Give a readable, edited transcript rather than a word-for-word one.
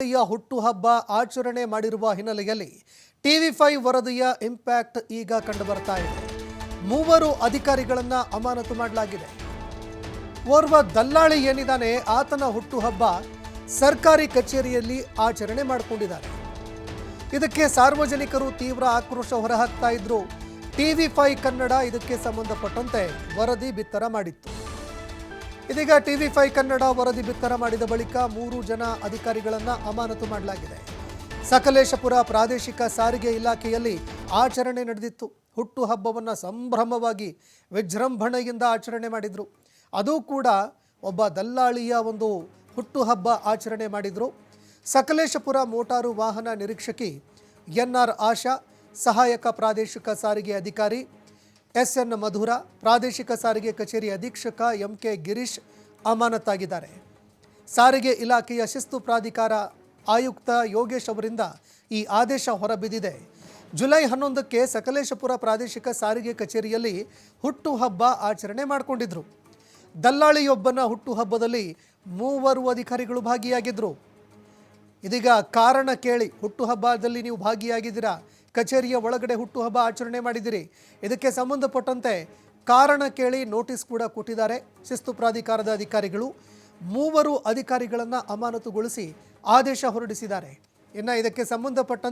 ಹುಟ್ಟುಹಬ್ಬ ಆಚರಣೆ ಮಾಡಿರುವ ಹಿನ್ನೆಲೆಯಲ್ಲಿ ಟಿವಿ5 ವರದಿಯ ಇಂಪ್ಯಾಕ್ಟ್ ಈಗ ಕಂಡುಬರ್ತಾ ಇದೆ. ಮೂವರು ಅಧಿಕಾರಿಗಳನ್ನ ಅಮಾನತು ಮಾಡಲಾಗಿದೆ. ಓರ್ವ ದಲ್ಲಾಳಿ ಏನಿದ್ದಾನೆ ಆತನ ಹುಟ್ಟುಹಬ್ಬ ಸರ್ಕಾರಿ ಕಚೇರಿಯಲ್ಲಿ ಆಚರಣೆ ಮಾಡಿಕೊಂಡಿದ್ದಾರೆ. ಇದಕ್ಕೆ ಸಾರ್ವಜನಿಕರು ತೀವ್ರ ಆಕ್ರೋಶ ಹೊರಹಾಕ್ತಾ ಇದ್ರು. ಟಿವಿ5 ಕನ್ನಡ ಇದಕ್ಕೆ ಸಂಬಂಧಪಟ್ಟಂತೆ ವರದಿ ಬಿತ್ತರ ಮಾಡಿತ್ತು. ಇದೀಗ ಟಿವಿ5 ಕನ್ನಡ ವರದಿ ಬಿತ್ತರ ಮಾಡಿದ ಬಳಿಕ 3 ಜನ ಅಧಿಕಾರಿಗಳನ್ನು ಅಮಾನತು ಮಾಡಲಾಗಿದೆ. ಸಕಲೇಶಪುರ ಪ್ರಾದೇಶಿಕ ಸಾರಿಗೆ ಇಲಾಖೆಯಲ್ಲಿ ಆಚರಣೆ ನಡೆದಿತ್ತು. ಹುಟ್ಟುಹಬ್ಬವನ್ನು ಸಂಭ್ರಮವಾಗಿ ವಿಜೃಂಭಣೆಯಿಂದ ಆಚರಣೆ ಮಾಡಿದರು. ಅದು ಕೂಡ ಒಬ್ಬ ದಲ್ಲಾಳಿಯ ಒಂದು ಹುಟ್ಟುಹಬ್ಬ ಆಚರಣೆ ಮಾಡಿದರು. ಸಕಲೇಶಪುರ ಮೋಟಾರು ವಾಹನ ನಿರೀಕ್ಷಕಿ ಎನ್ಆರ್ ಆಶಾ, ಸಹಾಯಕ ಪ್ರಾದೇಶಿಕ ಸಾರಿಗೆ ಅಧಿಕಾರಿ ಎಸ್ಎನ್ ಮಧುರ, ಪ್ರಾದೇಶಿಕ ಸಾರಿಗೆ ಕಚೇರಿ ಅಧೀಕ್ಷಕ ಎಂಕೆ ಗಿರೀಶ್ ಅಮಾನತಾಗಿದ್ದಾರೆ. ಸಾರಿಗೆ ಇಲಾಖೆಯ ಶಿಸ್ತು ಪ್ರಾಧಿಕಾರ ಆಯುಕ್ತ ಯೋಗೇಶ್ ಅವರಿಂದ ಈ ಆದೇಶ ಹೊರಬಿದ್ದಿದೆ. ಜುಲೈ 11ಕ್ಕೆ ಸಕಲೇಶಪುರ ಪ್ರಾದೇಶಿಕ ಸಾರಿಗೆ ಕಚೇರಿಯಲ್ಲಿ ಹುಟ್ಟುಹಬ್ಬ ಆಚರಣೆ ಮಾಡಿಕೊಂಡಿದ್ರು. ದಲ್ಲಾಳಿಯೊಬ್ಬನ ಹುಟ್ಟುಹಬ್ಬದಲ್ಲಿ 3 ಅಧಿಕಾರಿಗಳು ಭಾಗಿಯಾಗಿದ್ದರು. ಇದೀಗ ಕಾರಣ ಕೇಳಿ ಹುಟ್ಟುಹಬ್ಬದಲ್ಲಿ ನೀವು ಭಾಗಿಯಾಗಿದ್ದೀರಾ, ಕಚೇರಿಯ ಒಳಗಡೆ ಹುಟ್ಟುಹಬ್ಬ ಆಚರಣೆ ಮಾಡಿದಿರಿ, ಇದಕ್ಕೆ ಸಂಬಂಧಪಟ್ಟಂತೆ ಕಾರಣ ಕೇಳಿ ನೋಟಿಸ್ ಕೂಡ ಕೊಟ್ಟಿದ್ದಾರೆ ಶಿಸ್ತು ಪ್ರಾಧಿಕಾರದ ಅಧಿಕಾರಿಗಳು. 3 ಅಧಿಕಾರಿಗಳನ್ನು ಅಮಾನತುಗೊಳಿಸಿ ಆದೇಶ ಹೊರಡಿಸಿದ್ದಾರೆ. ಇನ್ನು ಇದಕ್ಕೆ ಸಂಬಂಧಪಟ್ಟಂತೆ